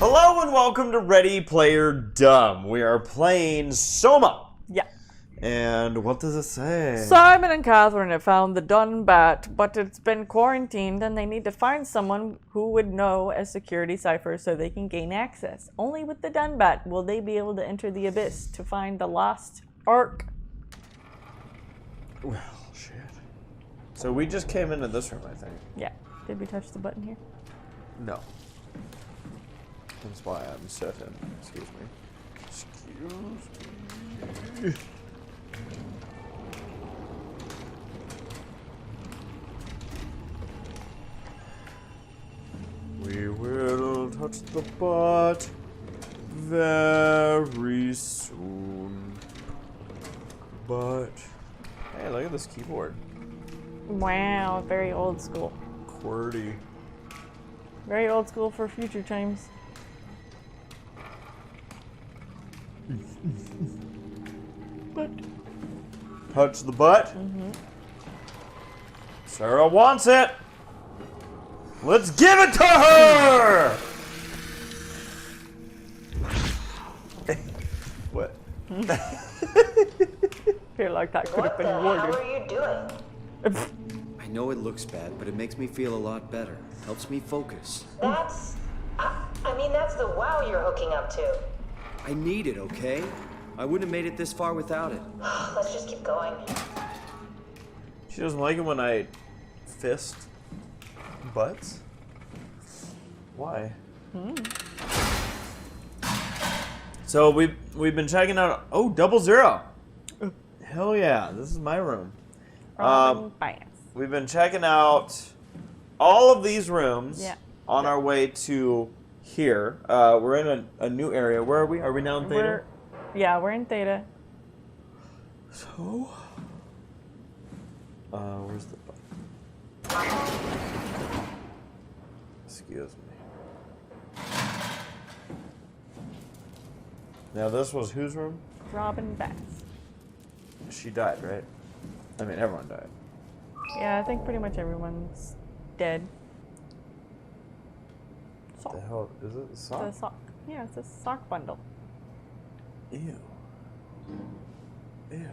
Hello and welcome to Ready Player Dumb. We are playing SOMA. Yeah. And what does it say? Simon and Catherine have found the dun bat, but it's been quarantined and they need to find someone who would know a security cipher so they can gain access. Only with the dun bat will they be able to enter the abyss to find the lost ark. Well, shit. So we just came into this room, I think. Yeah. Did we touch the button here? No. That's why I'm sitting. Excuse me. Excuse me. We will touch the butt very soon. But hey, look at this keyboard. Wow, very old school. QWERTY. Very old school for future times. Butt. Touch the butt. Mm-hmm. Sarah wants it. Let's give it to her. What? Feel like that could have been worded. What are you doing? I know it looks bad, but it makes me feel a lot better. Helps me focus. That's... I mean, that's the wow you're hooking up to. I need it, okay? I wouldn't have made it this far without it. Let's just keep going. She doesn't like it when I fist butts? Why? So we've been checking out. Oh, 00. Hell yeah, this is my room. We've been checking out all of these rooms on our way to here. We're in a new area. Where are we? Are we now in Theta? We're in Theta. So, where's the button? Excuse me. Now this was whose room? Robin Bats. She died, right? I mean, everyone died. Yeah, I think pretty much everyone's dead. What the hell is it? A sock? It's a sock. Yeah, it's a sock bundle. Ew. Ew.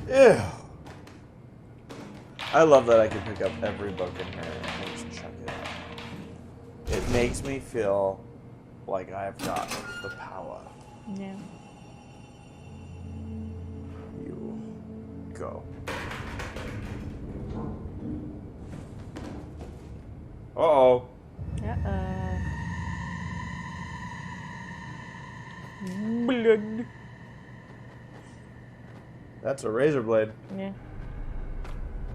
Ew. I love that I can pick up every book in here and just chuck it out. It makes me feel like I've got the power. Yeah. You go. Uh-oh. Blood. That's a razor blade. Yeah.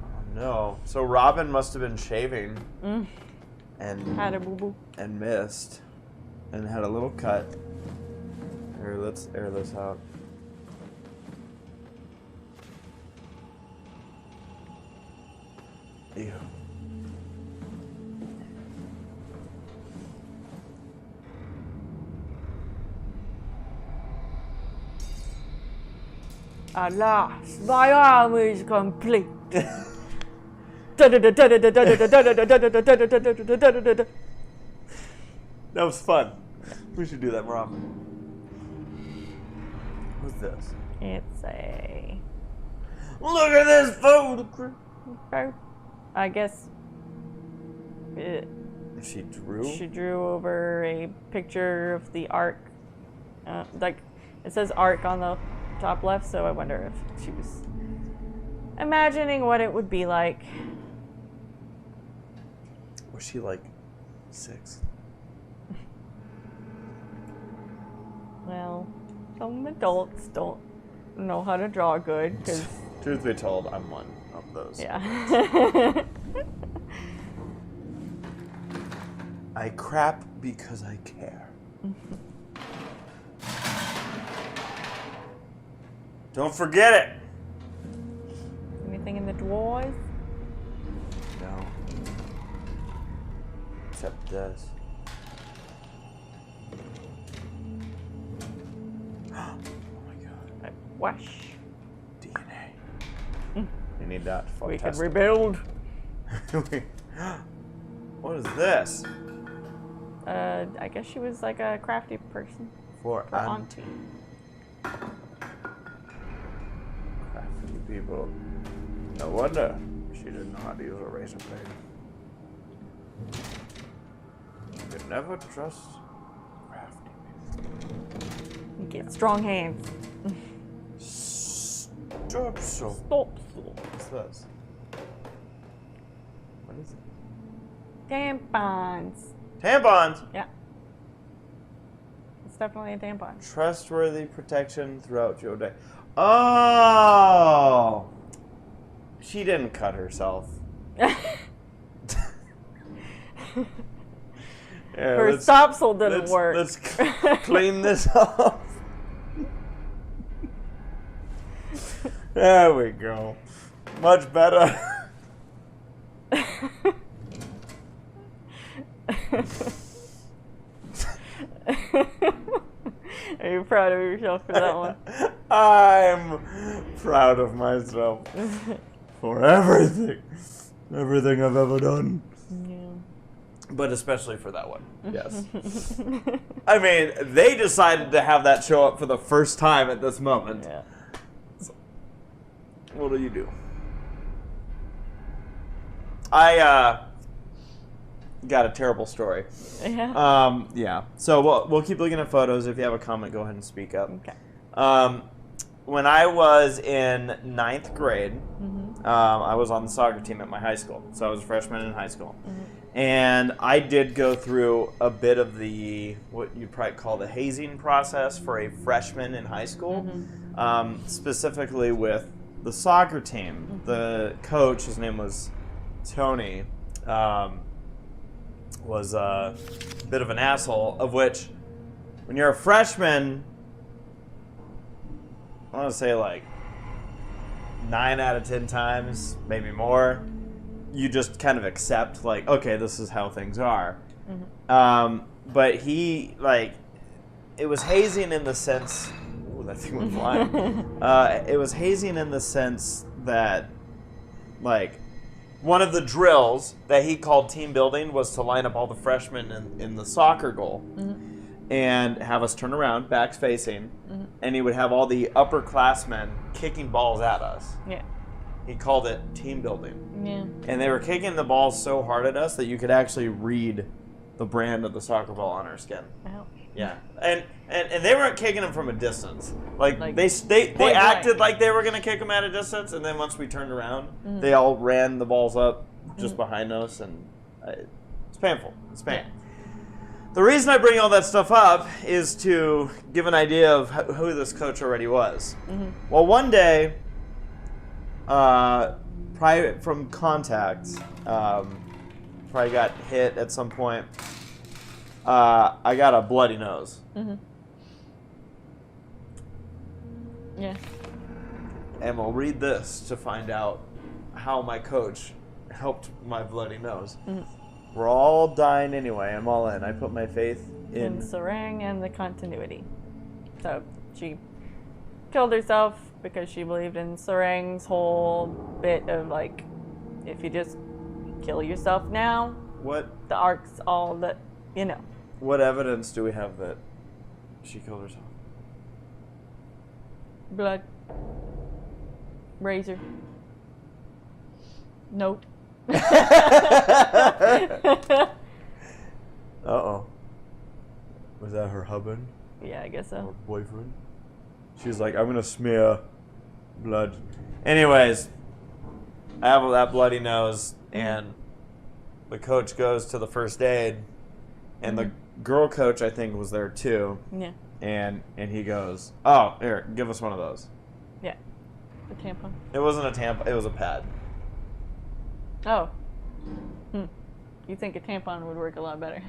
Oh no. So Robin must have been shaving and Had a boo-boo. and missed and had a little cut. Here, let's air this out. Ew. Alas, my arm is complete. That was fun. We should do that more often. What's this? It's a... Look at this photograph. I guess She drew? she drew over a picture of the ark. Like, it says ark on the top left, so I wonder if she was imagining what it would be like. Was she like 6? Well, some adults don't know how to draw good, because... Truth be told, I'm one of those. Yeah. I crap because I care. Don't forget it! Anything in the drawers? No. Except this. Oh my god. Wash. DNA. You need that for We can testing. rebuild. What is this? I guess she was like a crafty person. For auntie. Crafty people. No wonder she didn't know how to use a razor blade. You can never trust crafty people. You get strong hands. Stop so. What's this? What is it? Tampons. Tampons! Yeah. It's definitely a tampon. Trustworthy protection throughout your day. Oh! She didn't cut herself. Yeah, Her Stopsel didn't work. Let's clean this off. There we go. Much better. Are you proud of yourself for that one? I'm proud of myself for everything. Everything I've ever done. Yeah. But especially for that one. Yes. I mean, they decided to have that show up for the first time at this moment. Yeah. So, what do you do? I got a terrible story. Yeah. Yeah. So we'll keep looking at photos. If you have a comment, go ahead and speak up. Okay. When I was in 9th grade, I was on the soccer team at my high school. So I was a freshman in high school. And I did go through a bit of what you'd probably call the hazing process for a freshman in high school, specifically with the soccer team. The coach, his name was Tony, was a bit of an asshole, of which, when you're a freshman, I want to say like 9 out of 10 times, maybe more, you just kind of accept, like, okay, this is how things are. But he, like, it was hazing in the sense, ooh, that thing went flying. It was hazing in the sense that, like, one of the drills that he called team building was to line up all the freshmen in the soccer goal and have us turn around, backs facing, and he would have all the upperclassmen kicking balls at us. Yeah. He called it team building. Yeah. And they were kicking the balls so hard at us that you could actually read the brand of the soccer ball on our skin. Ouch. Yeah. And they weren't kicking them from a distance. Like they point acted blank. like they were going to kick them at a distance, and then once we turned around, they all ran the balls up just behind us, and it's painful. It's painful. Yeah. The reason I bring all that stuff up is to give an idea of who this coach already was. Well, one day, probably from contact, probably got hit at some point. I got a bloody nose. Yeah. And we'll read this to find out how my coach helped my bloody nose. We're all dying anyway. I'm all in. I put my faith In Sarang and the continuity. So she killed herself because she believed in Sarang's whole bit of, like, if you just kill yourself now, the arc's all that, you know. What evidence do we have that she killed herself? Blood. Razor. Note. Uh-oh. Was that her husband? Yeah, I guess Or so. boyfriend? She's like, I'm going to smear blood. Anyways, I have that bloody nose, and the coach goes to the first aid, and the girl coach, I think, was there too. Yeah. And he goes, oh, here, give us one of those. Yeah. The tampon. It wasn't a tampon, it was a pad. Oh. You think a tampon would work a lot better.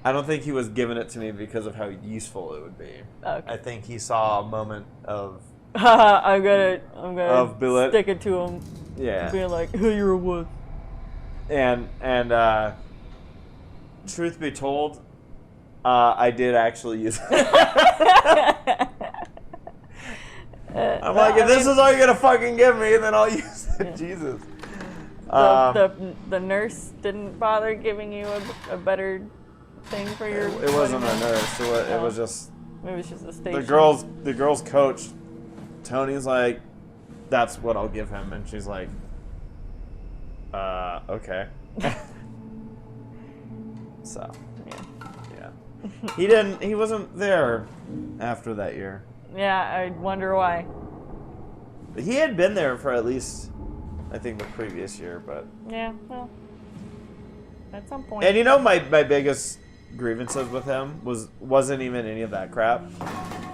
I don't think he was giving it to me because of how useful it would be. Okay. I think he saw a moment of... I'm gonna stick it to him. Yeah. Being like, hey, you're a wuss. And truth be told, I did actually use it. I'm like, if this is all you're gonna fucking give me, then I'll use it. Jesus. The nurse didn't bother giving you a better thing for your. It wasn't a nurse. It was just. It was just a station. The girls' coach, Tony's like, that's what I'll give him, and she's like, okay. So, yeah. He wasn't there after that year. Yeah, I wonder why. He had been there for at least, I think, the previous year, but. Yeah, well, at some point. And my biggest grievances with him wasn't even any of that crap.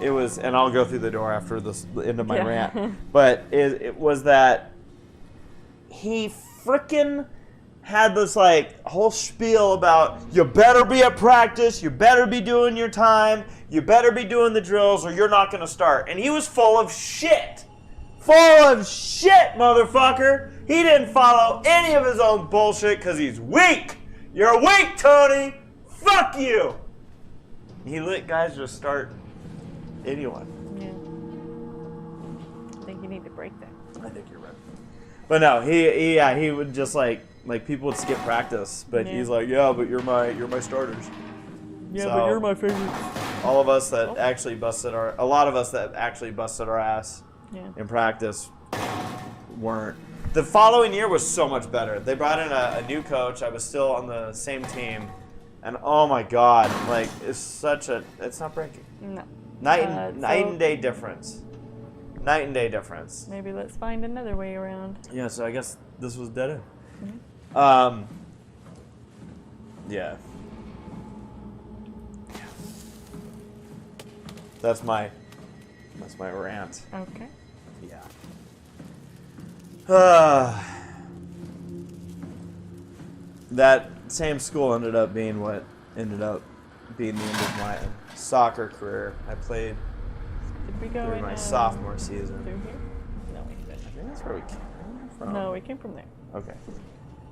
It was, and I'll go through the door after the end of my rant, but it was that he frickin' had this like whole spiel about you better be at practice, you better be doing your time, you better be doing the drills or you're not going to start. And he was full of shit. Full of shit, motherfucker. He didn't follow any of his own bullshit because he's weak. You're weak, Tony. Fuck you. He let guys just start anyone. Yeah. I think you need to break that. I think you're right. But no, he would just like people would skip practice, but he's like, yeah, but you're my starters. Yeah, so, but you're my favorite. All of us that actually busted a lot of us that actually busted our ass in practice weren't. The following year was so much better. They brought in a new coach. I was still on the same team, and oh my god, like it's not breaking. No. Night and day difference. Night and day difference. Maybe let's find another way around. Yeah, so I guess this was dead end. Mm-hmm. Yeah. That's my rant. Okay. Yeah. That same school ended up being what ended up being the end of my soccer career. I played through my sophomore season. Through here? No, we didn't. I think that's where we came from. No, we came from there. Okay.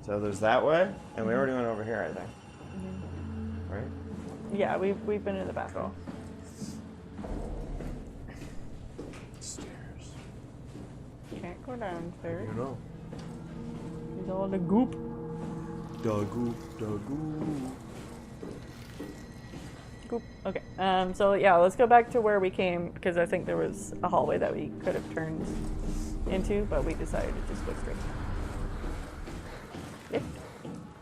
So there's that way, and we already went over here, I think. Mm-hmm. Right? Yeah, we've been in the bathroom. Cool. Stairs. Can't go downstairs. You know. There's all the goop. The goop. Goop. Okay. So yeah, let's go back to where we came because I think there was a hallway that we could have turned into, but we decided to just go straight. Left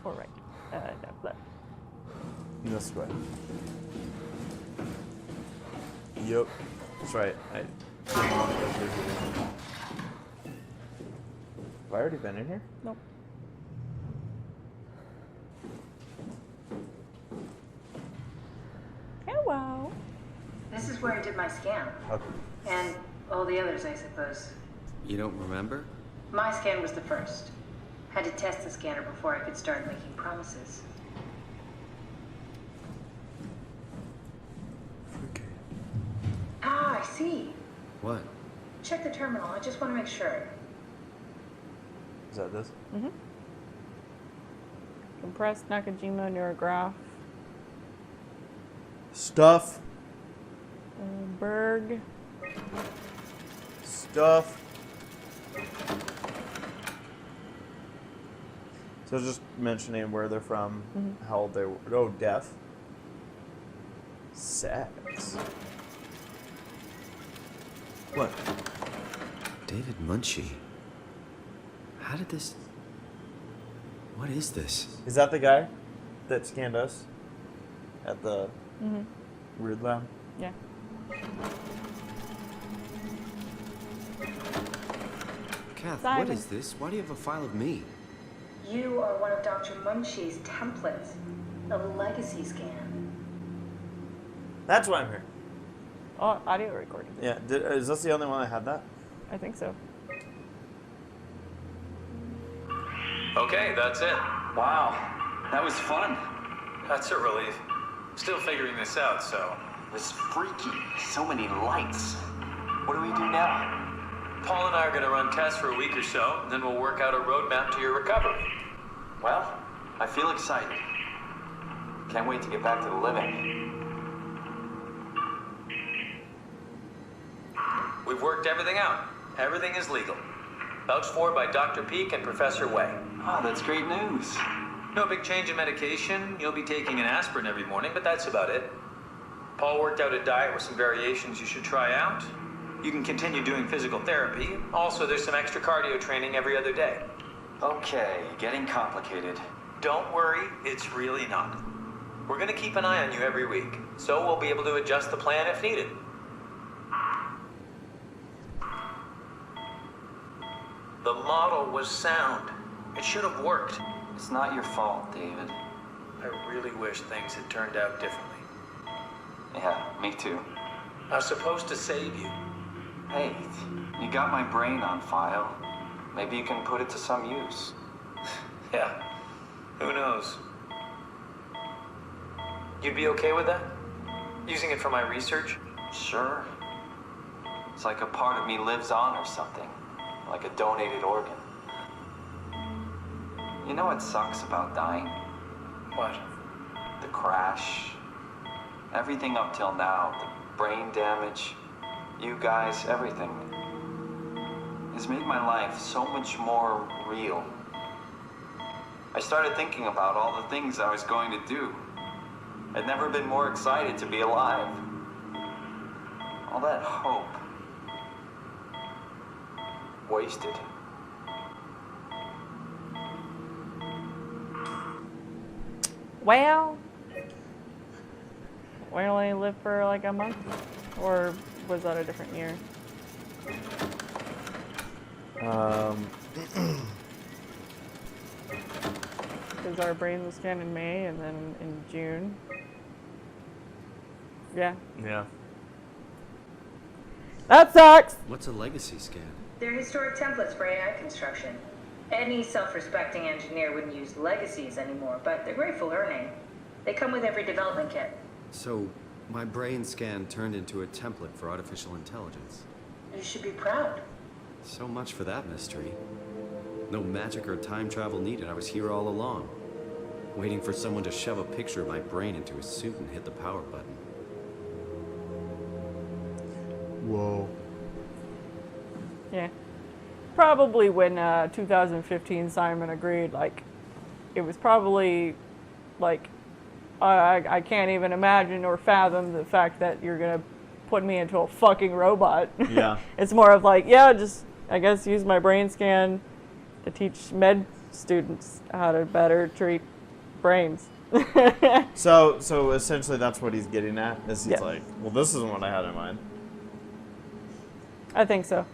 or right? No, left. This way. Yep. That's right. Have I already been in here? Nope. Hello. This is where I did my scan. Okay. And all the others, I suppose. You don't remember? My scan was the first. Had to test the scanner before I could start making promises. Okay. Ah, I see. What? Check the terminal. I just want to make sure. Is that this? Mm-hmm. Compressed Nakajima neurograph. Stuff. Berg. Stuff. So just mentioning where they're from, how old they were. Oh, deaf. Sex. What? David Munshi. How did this... What is this? Is that the guy that scanned us at the weird lab? Yeah. Kath, Simon. what is this? Why do you have a file of me? You are one of Dr. Munshi's templates. A legacy scan. That's why I'm here. Oh, audio recording. Yeah. Is this the only one that had that? I think so. Okay, that's it. Wow, that was fun. That's a relief. Still figuring this out, so. It was freaky. So many lights. What do we do now? Paul and I are going to run tests for a week or so, and then we'll work out a roadmap to your recovery. Well, I feel excited. Can't wait to get back to the living. We've worked everything out. Everything is legal. Vouched for by Dr. Peak and Professor Way. Oh, that's great news. No big change in medication. You'll be taking an aspirin every morning, but that's about it. Paul worked out a diet with some variations you should try out. You can continue doing physical therapy. Also, there's some extra cardio training every other day. Okay, getting complicated. Don't worry, it's really not. We're going to keep an eye on you every week, so we'll be able to adjust the plan if needed. The model was sound. It should have worked. It's not your fault, David. I really wish things had turned out differently. Yeah, me too. I was supposed to save you. Hey, you got my brain on file. Maybe you can put it to some use. Yeah, who knows? You'd be okay with that? Using it for my research? Sure. It's like a part of me lives on or something. Like a donated organ. You know what sucks about dying? What? The crash. Everything up till now. The brain damage. You guys, everything. Has made my life so much more real. I started thinking about all the things I was going to do. I'd never been more excited to be alive. All that hope. Wasted. Well, we only lived for like a month, or was that a different year? Because our brain was scanned in May and then in June. Yeah. Yeah. That sucks! What's a legacy scan? They're historic templates for AI construction. Any self-respecting engineer wouldn't use legacies anymore, but they're great for learning. They come with every development kit. So, my brain scan turned into a template for artificial intelligence. You should be proud. So much for that mystery. No magic or time travel needed. I was here all along, waiting for someone to shove a picture of my brain into a suit and hit the power button. Whoa. Yeah. Probably when 2015 Simon agreed, like, it was probably, like, I can't even imagine or fathom the fact that you're going to put me into a fucking robot. Yeah. It's more of like, yeah, just, I guess, use my brain scan to teach med students how to better treat brains. So essentially that's what he's getting at. Is he's Yeah. like, well, this isn't what I had in mind. I think so.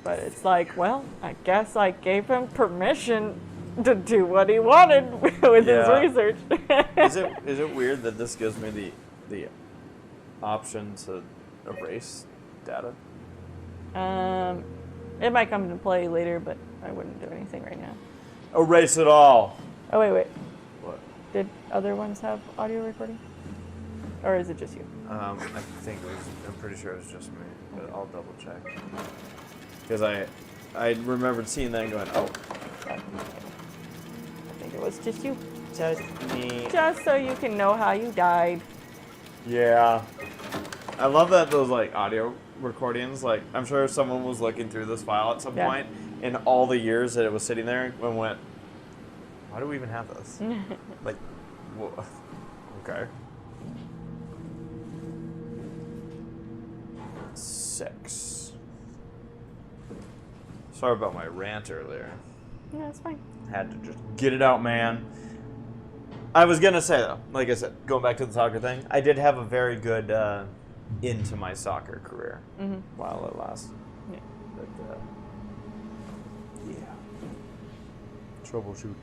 But it's like, well, I guess I gave him permission to do what he wanted with Yeah. his research. Is it weird that this gives me the option to erase data? It might come into play later, but I wouldn't do anything right now. Erase it all. Oh, wait. What? Did other ones have audio recording? Or is it just you? I think it was. I'm pretty sure it was just me, but I'll double check. Because I remembered seeing that and going, oh, I think it was just you. just me. Just so you can know how you died. Yeah. I love that those like audio recordings. Like I'm sure someone was looking through this file at some Yeah. point in all the years that it was sitting there and went, why do we even have this? Like, whoa. Okay. 6. Sorry about my rant earlier. Yeah, it's fine. Had to just get it out, man. I was gonna say though, like I said, going back to the soccer thing, I did have a very good into my soccer career while it lasted. Yeah. But yeah, troubleshoot.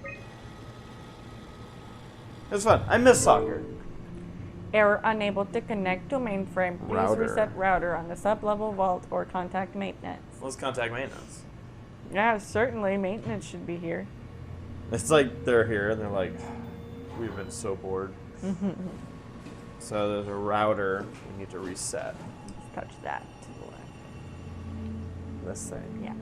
It was fun. I miss soccer. Error unable to connect to mainframe. Please Router. reset router on the sub-level vault or contact maintenance. Let's contact maintenance. Yeah, certainly maintenance should be here. It's like they're here and they're like, we've been so bored. So there's a router we need to reset. Touch that. This thing. Yeah.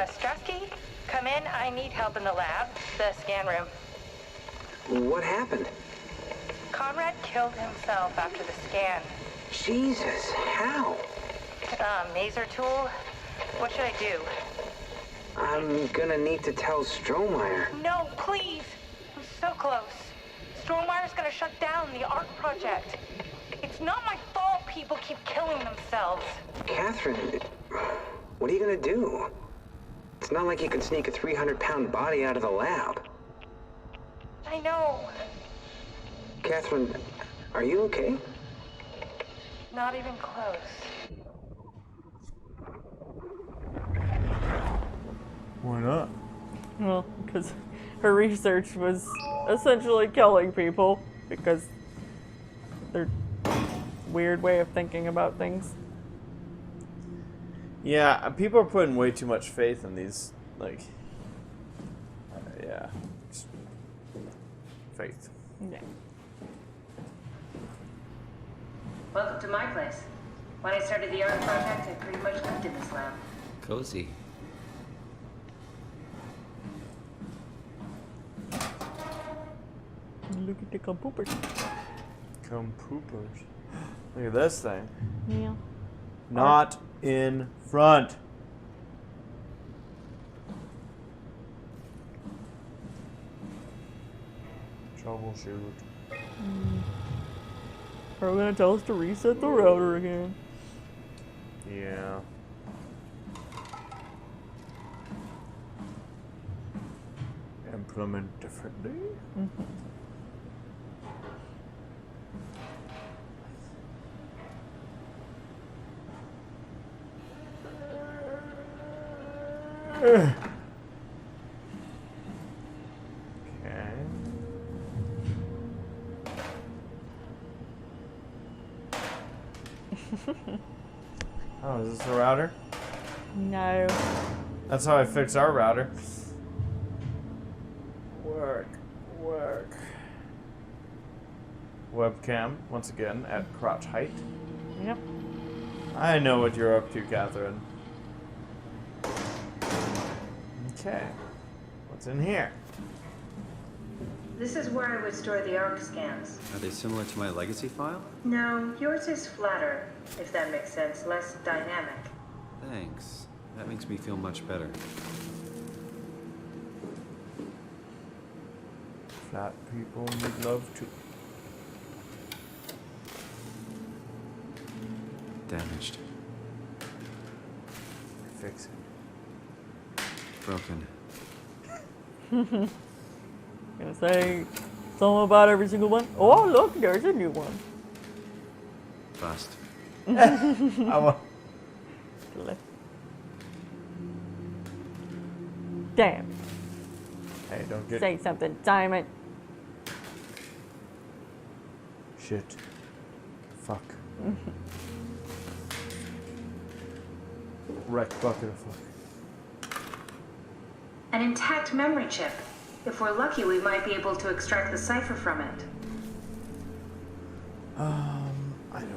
Strasky, come in. I need help in the lab, the scan room. What happened? Conrad killed himself after the scan. Jesus, how? Maser tool? What should I do? I'm gonna need to tell Strohmeyer. No, please! I'm so close. Strohmeyer's gonna shut down the art project. It's not my fault people keep killing themselves. Catherine, what are you gonna do? It's not like you can sneak a 300-pound body out of the lab. I know. Catherine, are you okay? Not even close. Why not? Well, because her research was essentially killing people because their weird way of thinking about things. Yeah, people are putting way too much faith in these, like, yeah, faith. Yeah. Welcome to my place. When I started the art project, I pretty much lived in this lab. Cozy. Look at the compoopers. Compoopers. Look at this thing. Yeah. Not in front. Troubleshoot. Are we gonna tell us to reset the router again? Yeah. Implement differently? Mm-hmm. Okay. Oh, is this a router? No. That's how I fix our router. Work. Webcam, once again, at crotch height. Yep. I know what you're up to, Catherine. Okay. What's in here? This is where I would store the ARC scans. Are they similar to my legacy file? No, yours is flatter, if that makes sense, less dynamic. Thanks. That makes me feel much better. Flat people need love too. Damaged. Fix it. Broken. Gonna say something about every single one. Oh, look, there's a new one. Bust. I want. Damn. Hey, don't get. Say something, Simon. Shit. Fuck. Wreck bucket of fuck. An intact memory chip. If we're lucky, we might be able to extract the cipher from it. I don't remember.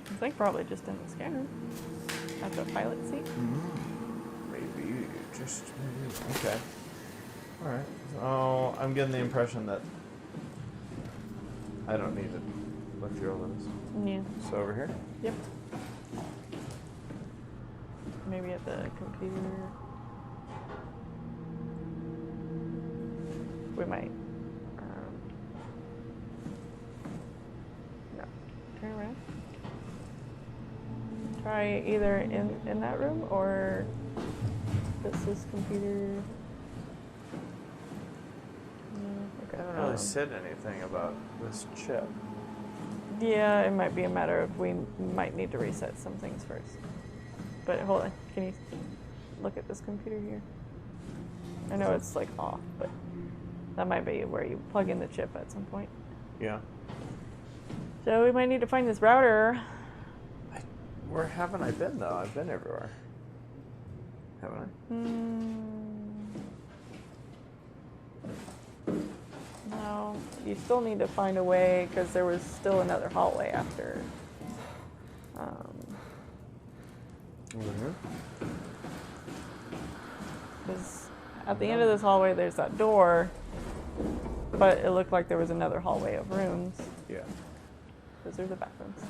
I think probably just in the scanner. At the pilot seat. Maybe, just maybe. Okay. Alright. So, I'm getting the impression that I don't need to look through all this. Yeah. So, over here? Yep. Maybe at the computer. We might. No. Turn around. Try either in that room or this is computer. I don't really said anything about this chip. Yeah, it might be a matter of we might need to reset some things first. But hold on, can you look at this computer here? I know it's like off, but that might be where you plug in the chip at some point. Yeah. So we might need to find this router. Where haven't I been, though? I've been everywhere. Haven't I? No, you still need to find a way because there was still another hallway after. Over here? Because at the end of this hallway, there's that door, but it looked like there was another hallway of rooms. Yeah. Those are the bathrooms.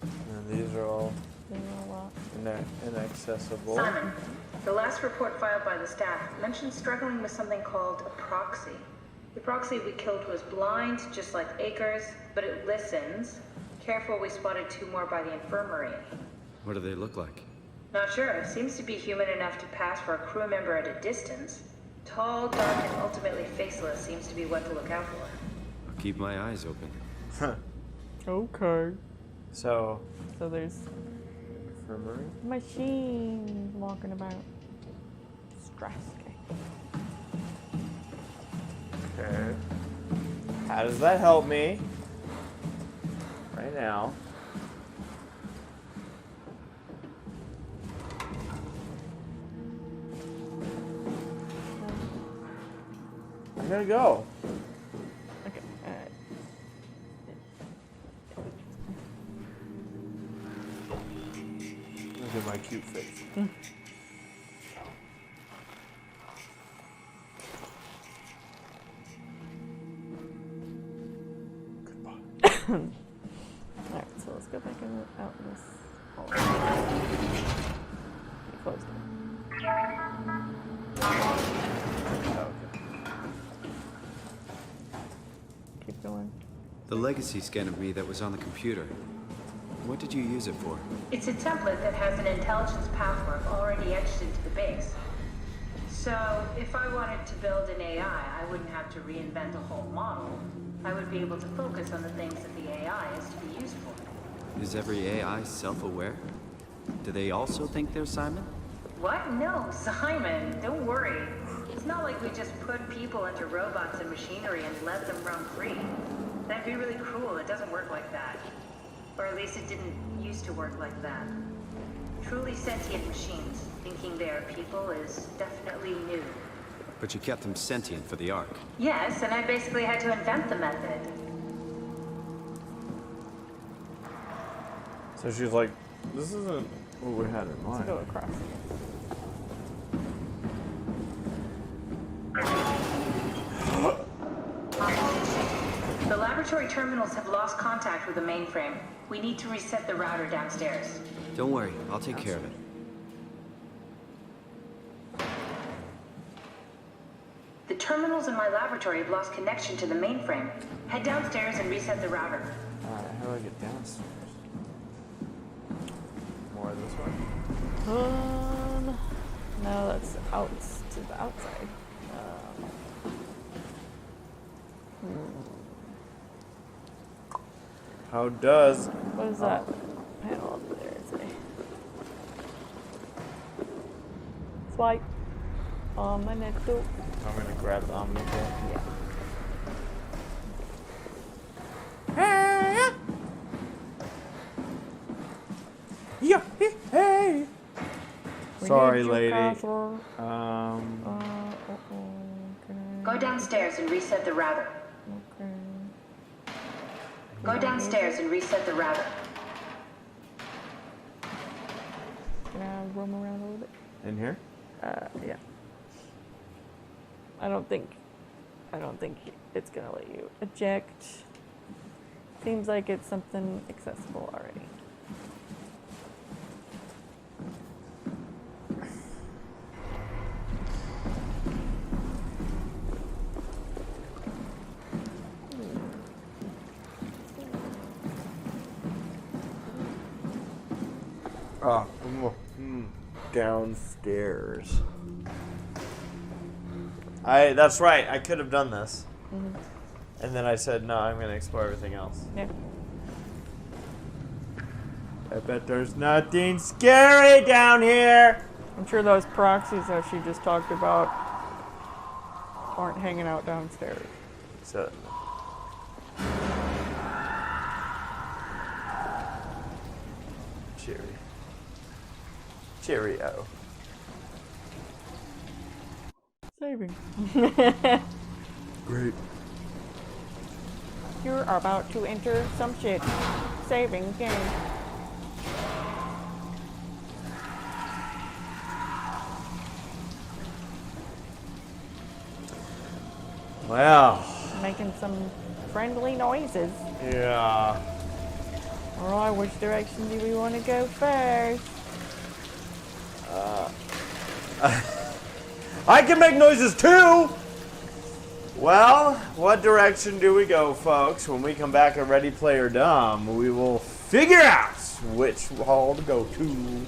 And these are all inaccessible. Simon, the last report filed by the staff mentioned struggling with something called a proxy. The proxy we killed was blind, just like Akers, but it listens. Careful, we spotted 2 more by the infirmary. What do they look like? Not sure. Seems to be human enough to pass for a crew member at a distance. Tall, dark, and ultimately faceless seems to be what to look out for. I'll keep my eyes open. Okay. So there's infirmary. machines walking about. Strasky. Okay. How does that help me? Right now. I gotta go. Okay. Alright. Look at my cute face. Alright, so let's go back out in this hallway. You closed it. Okay. Keep going. The legacy scan of me that was on the computer. What did you use it for? It's a template that has an intelligence pathwork already etched into the base. So, if I wanted to build an AI, I wouldn't have to reinvent a whole model. I would be able to focus on the things that the AI is to be used for. Is every AI self-aware? Do they also think they're Simon? What? No, Simon, don't worry. It's not like we just put people into robots and machinery and let them roam free. That'd be really cruel. It doesn't work like that. Or at least it didn't used to work like that. Truly sentient machines thinking they are people is definitely new. But you kept them sentient for the Ark. Yes, and I basically had to invent the method. So she's like, this isn't what we had in mind. Let's go across. The laboratory terminals have lost contact with the mainframe. We need to reset the router downstairs. Don't worry, I'll take care of it. The terminals in my laboratory have lost connection to the mainframe. Head downstairs and reset the router. Alright, how do I get downstairs? More this way? No, that's out to the outside. How does... What is that panel up there say? Swipe. Omnito. I'm gonna grab the omnitor. Yeah. Yeah, hey. We Sorry, need your lady. password. Go downstairs and reset the router. Okay. Go downstairs and reset the router. Can I roam around a little bit? In here? Yeah. I don't think it's gonna let you eject. Seems like it's something accessible already. Downstairs. That's right. I could have done this. Mm-hmm. And then I said, no, I'm going to explore everything else. Yeah. I bet there's nothing scary down here. I'm sure those proxies that she just talked about aren't hanging out downstairs. So, Cheerio. Saving. Great. You're about to enter some shit. Saving game. Wow. My making some friendly noises. Yeah. Alright, which direction do we want to go first? I can make noises too! Well, what direction do we go, folks? When we come back at Ready Player Dumb, we will figure out which hall to go to.